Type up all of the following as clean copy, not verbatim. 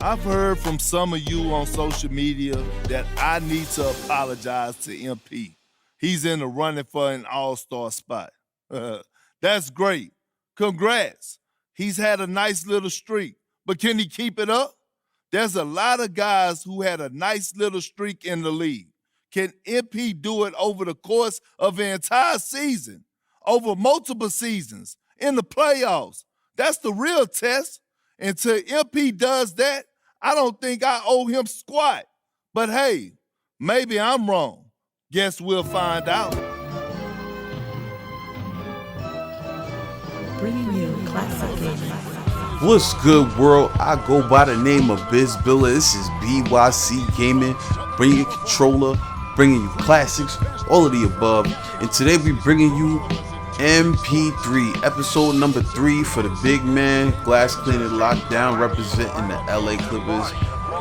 I've heard from some of you on social media that I need to apologize to MP. He's in the running for an all-star spot. That's great. Congrats. He's had a nice little streak, but can he keep it up? There's a lot of guys who had a nice little streak in the league. Can MP do it over the course of an entire season, over multiple seasons, in the playoffs? That's the real test. Until MP does that, I don't think I owe him squat. But hey, maybe I'm wrong. Guess we'll find out. Bringing you classic gaming. What's good, world? I go by the name of Biz Billa. This is BYC Gaming, bringing you controller, bringing you classics, all of the above. And today we bringing you MP3, episode number 3 for the big man, Glass Cleaning Lockdown, representing the LA Clippers.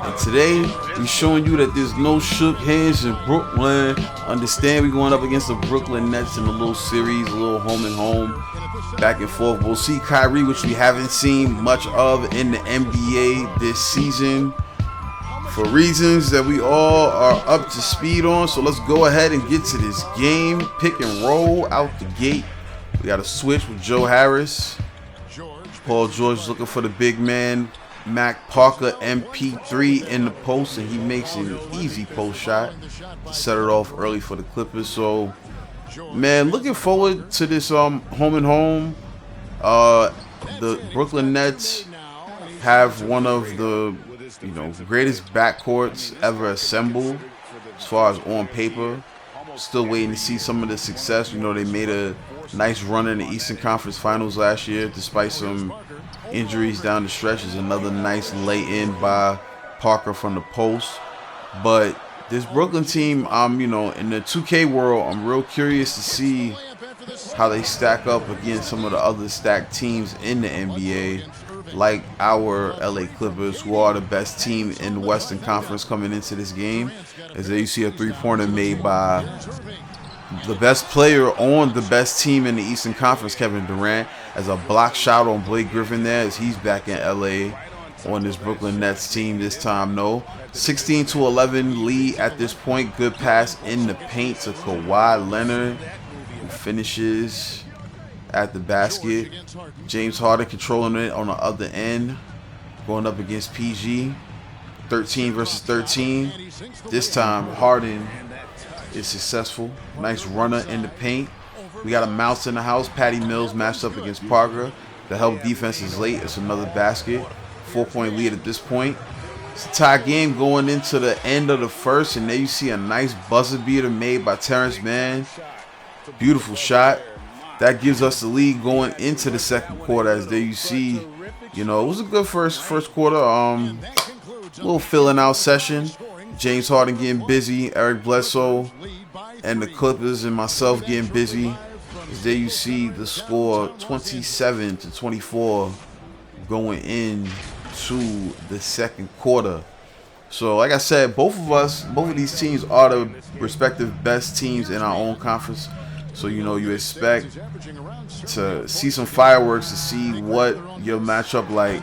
And today we showing you that there's no shook hands in Brooklyn. Understand we going up against the Brooklyn Nets in a little series, a little home and home, back and forth. We'll see Kyrie, which we haven't seen much of in the NBA this season, for reasons that we all are up to speed on. So let's go ahead and get to this game. Pick and roll out the gate. We got a switch with Joe Harris. Paul George looking for the big man, Mac Parker, MP3 in the post, and he makes an easy post shot to set it off early for the Clippers. So, man, looking forward to this home and home. The Brooklyn Nets have one of the greatest backcourts ever assembled as far as on paper. Still waiting to see some of the success. They made a nice run in the Eastern Conference Finals last year despite some injuries down the stretch. Is another nice lay-in by Parker from the post. But this Brooklyn team, in the 2K world, I'm real curious to see how they stack up against some of the other stacked teams in the NBA, like our LA Clippers, who are the best team in the Western Conference coming into this game. As there you see a three-pointer made by the best player on the best team in the Eastern Conference, Kevin Durant, as a block shot on Blake Griffin there, as he's back in LA on this Brooklyn Nets team this time. 16-11 lead at this point. Good pass in the paint to Kawhi Leonard, who finishes at the basket. James Harden controlling it on the other end, going up against PG. 13 versus 13. This time Harden is successful. Nice runner in the paint. We got a mouse in the house. Patty Mills matched up against Parker. The help defense is late. It's another basket. 4-point lead at this point. It's a tie game going into the end of the first, and there you see a nice buzzer beater made by Terrence Mann. Beautiful shot. That gives us the lead going into the second quarter. As there you see, it was a good first quarter. Little filling out session. James Harden getting busy. Eric Bledsoe and the Clippers and myself getting busy. As there you see the score 27-24 going into the second quarter. So like I said, both of these teams are the respective best teams in our own conference. So you expect to see some fireworks to see what your matchup like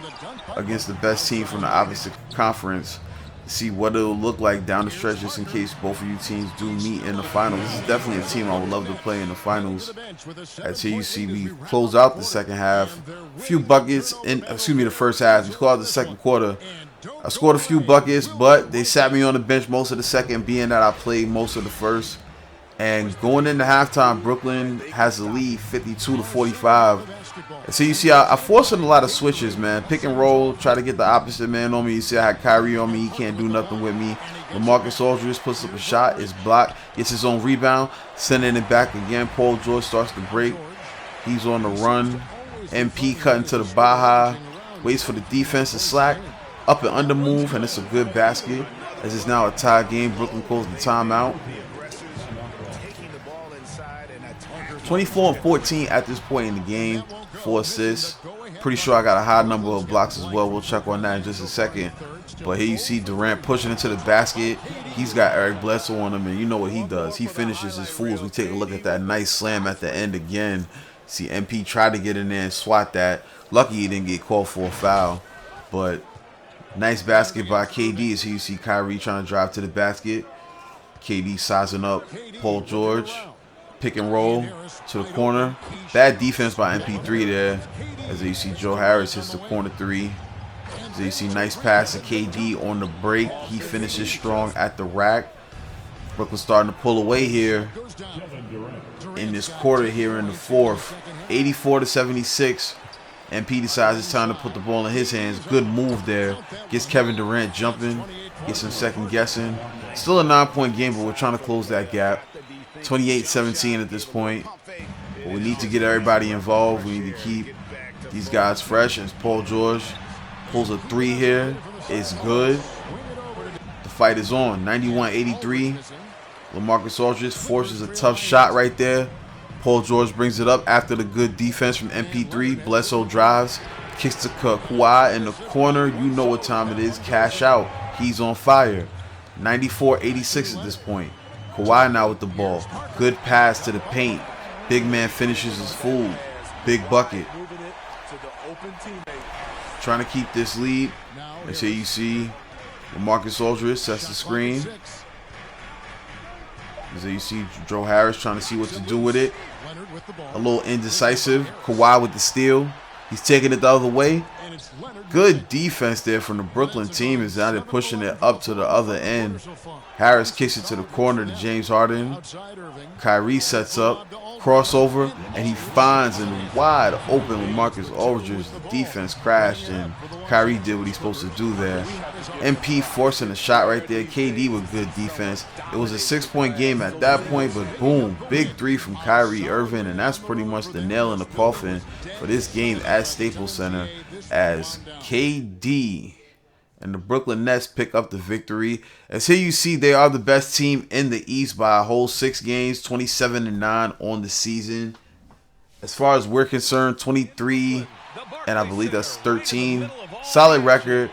against the best team from the opposite conference. See what it'll look like down the stretch, just in case both of you teams do meet in the finals. This is definitely a team I would love to play in the finals. As here you see, we close out the second half. A few buckets the first half. We scored out the second quarter. I scored a few buckets, but they sat me on the bench most of the second, being that I played most of the first. And going into halftime, Brooklyn has the lead 52-45. So you see, I forced a lot of switches, man. Pick and roll, try to get the opposite man on me. You see I had Kyrie on me. He can't do nothing with me. LaMarcus Aldridge puts up a shot. It's blocked. Gets his own rebound. Sending it back again. Paul George starts to break. He's on the run. MP cutting to the Baja. Waits for the defense to slack. Up and under move, and it's a good basket. As it's now a tie game. Brooklyn calls the timeout. 24-14 at this point in the game. 4 assists. Pretty sure I got a high number of blocks as well. We'll check on that in just a second. But here you see Durant pushing into the basket. He's got Eric Bledsoe on him, and you know what he does. He finishes his fools. We take a look at that nice slam at the end again. See MP tried to get in there and swat that. Lucky he didn't get called for a foul. But Nice basket by KD. As you see Kyrie trying to drive to the basket. KD sizing up Paul George. Pick and roll to the corner. Bad defense by MP3 there. As you see Joe Harris hits the corner three. As you see nice pass to KD on the break. He finishes strong at the rack. Brooklyn starting to pull away here in this quarter here in the fourth. 84-76. MP decides it's time to put the ball in his hands. Good move there. Gets Kevin Durant jumping. Gets him second guessing. Still a 9-point game, but we're trying to close that gap. 28-17 at this point. But we need to get everybody involved. We need to keep these guys fresh. And Paul George pulls a three here. It's good. The fight is on. 91-83. LaMarcus Aldridge forces a tough shot right there. Paul George brings it up after the good defense from MP3. Bledsoe drives, kicks to Kawhi in the corner. You know what time it is. Cash out. He's on fire. 94-86 at this point. Kawhi now with the ball. Good pass to the paint. Big man finishes his food. Big bucket. Trying to keep this lead. As here you see LaMarcus Aldridge sets the screen. As you see Joe Harris trying to see what to do with it. A little indecisive. Kawhi with the steal. He's taking it the other way. Good defense there from the Brooklyn team as now they're pushing it up to the other end. Harris kicks it to the corner to James Harden. Kyrie sets up. Crossover. And he finds a wide open LaMarcus Aldridge. The defense crashed and Kyrie did what he's supposed to do there. MP forcing a shot right there. KD with good defense. It was a 6-point game at that point, but boom, big three from Kyrie Irving, and that's pretty much the nail in the coffin for this game at Staples Center as KD and the Brooklyn Nets pick up the victory. As here you see they are the best team in the East by a whole 6 games, 27-9 on the season. As far as we're concerned, 23 and I believe that's 13. Solid record.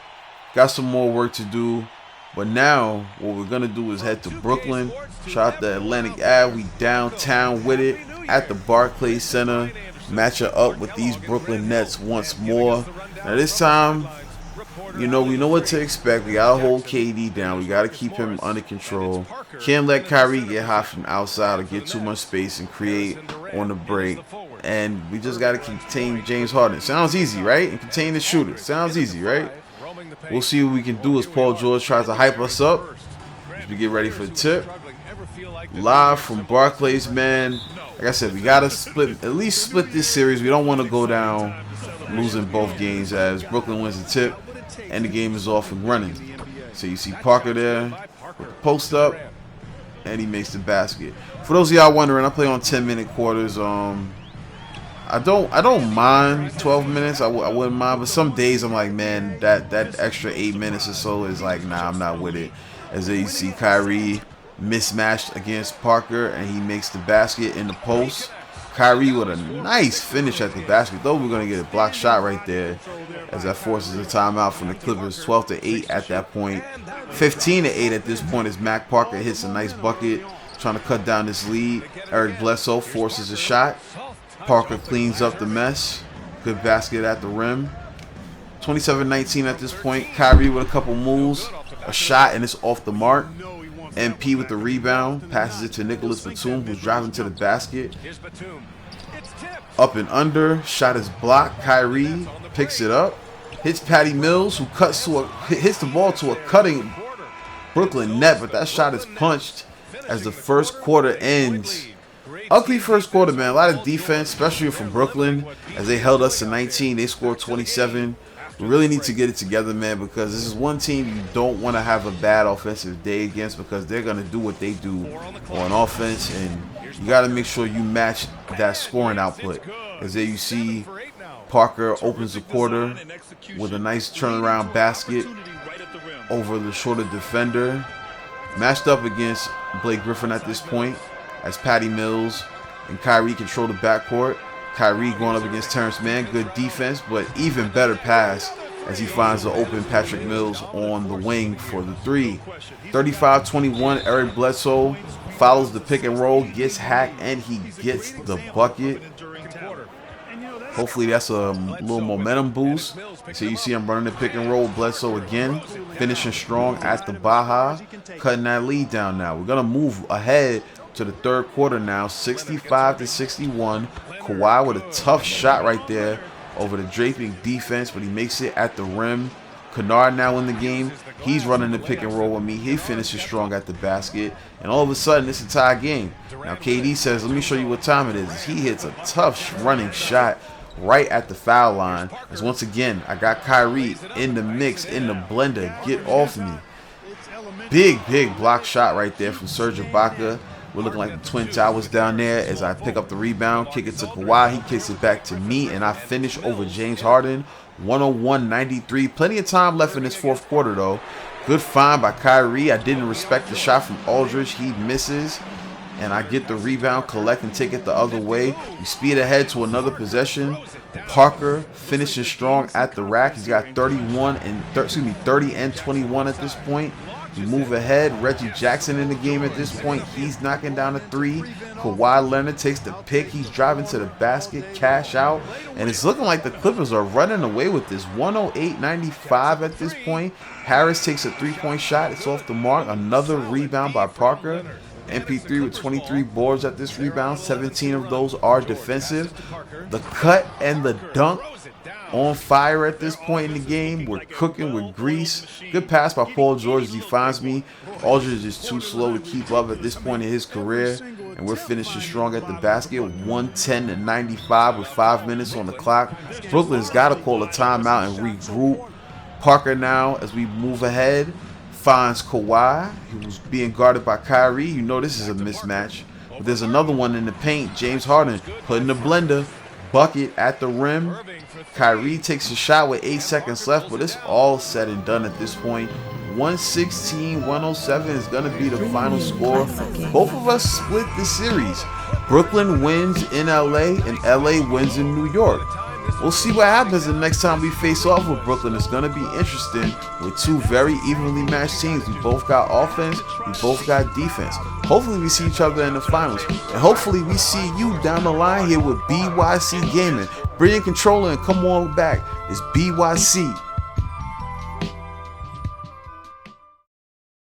Got some more work to do. But now what we're going to do is head to Brooklyn. Shout out to Atlantic Ave. We downtown with it at the Barclays Center. Match it up with these Brooklyn Nets once more. Now this time, you know, we know what to expect. We got to hold KD down. We got to keep him under control. Can't let Kyrie get hot from outside or get too much space and create on the break. And we just got to contain James Harden. Sounds easy, right? And contain the shooter. Sounds easy, right? We'll see what we can do as Paul George tries to hype us up as we get ready for the tip. Live from Barclays, man. Like I said, we got to at least split this series. We don't want to go down losing both games as Brooklyn wins the tip and the game is off and running. So you see Parker there with the post up and he makes the basket. For those of y'all wondering, I play on 10-minute quarters. I don't mind 12 minutes. I wouldn't mind, but some days I'm like, man, that extra 8 minutes or so is like, nah, I'm not with it. As you see Kyrie mismatched against Parker, and he makes the basket in the post. Kyrie with a nice finish at the basket, though we're gonna get a block shot right there, as that forces a timeout from the Clippers. 12-8 at that point. 15-8 at this point as Mac Parker hits a nice bucket, trying to cut down this lead. Eric Bledsoe forces a shot. Parker cleans up the mess. Good basket at the rim. 27-19 at this point. Kyrie with a couple moves. A shot and it's off the mark. MP with the rebound. Passes it to Nicholas Batum, who's driving to the basket. Up and under. Shot is blocked. Kyrie picks it up. Hits Patty Mills, who hits the ball to a cutting Brooklyn net, but that shot is punched as the first quarter ends. Ugly first quarter, man. A lot of defense, especially from Brooklyn, as they held us to 19. They scored 27. We really need to get it together, man, because this is one team you don't want to have a bad offensive day against, because they're going to do what they do on offense, and you got to make sure you match that scoring output. As there you see Parker opens the quarter with a nice turnaround basket over the shorter defender. Matched up against Blake Griffin at this point, as Patty Mills and Kyrie control the backcourt. Kyrie going up against Terrence Mann. Good defense, but even better pass as he finds the open Patrick Mills on the wing for the three. 35-21, Eric Bledsoe follows the pick and roll, gets hacked, and he gets the bucket. Hopefully that's a little momentum boost. So you see I'm running the pick and roll. Bledsoe again, finishing strong at the Baja, cutting that lead down now. We're going to move ahead to the third quarter now, 65-61. Kawhi with a tough shot right there over the draping defense, but he makes it at the rim. Kennard now in the game. He's running the pick and roll with me. He finishes strong at the basket. And all of a sudden, it's a tie game. Now, KD says, let me show you what time it is. He hits a tough running shot right at the foul line. As once again, I got Kyrie in the mix, in the blender. Get off me. Big block shot right there from Serge Ibaka. We're looking like the Twin Towers down there as I pick up the rebound, kick it to Kawhi. He kicks it back to me, and I finish over James Harden. 101-93. Plenty of time left in this fourth quarter, though. Good find by Kyrie. I didn't respect the shot from Aldridge. He misses, and I get the rebound, collect, and take it the other way. We speed ahead to another possession. Parker finishes strong at the rack. He's got 30 and 21 at this point. We move ahead. Reggie Jackson in the game at this point. He's knocking down a three. Kawhi Leonard takes the pick. He's driving to the basket, cash out. And it's looking like the Clippers are running away with this. 108-95 at this point. Harris takes a three-point shot. It's off the mark. Another rebound by Parker. MP3 with 23 boards at this rebound. 17 of those are defensive. The cut and the dunk on fire at this point in the game. We're cooking with grease. Good pass by Paul George as he finds me. Aldridge is too slow to keep up at this point in his career. And we're finishing strong at the basket. 110-95 with 5 minutes on the clock. Brooklyn's got to call a timeout and regroup. Parker now, as we move ahead, finds Kawhi, who's being guarded by Kyrie. You know this is a mismatch. But there's another one in the paint. James Harden putting the blender. Bucket at the rim. Kyrie takes a shot with 8 seconds left, but it's all said and done at this point. 116-107 is going to be the final score. Both of us split the series. Brooklyn wins in LA and LA wins in New York. We'll see what happens the next time we face off with Brooklyn. It's going to be interesting with two very evenly matched teams. We both got offense, we both got defense. Hopefully we see each other in the finals. And hopefully we see you down the line here with BYC Gaming. Bring your controller and come on back. It's BYC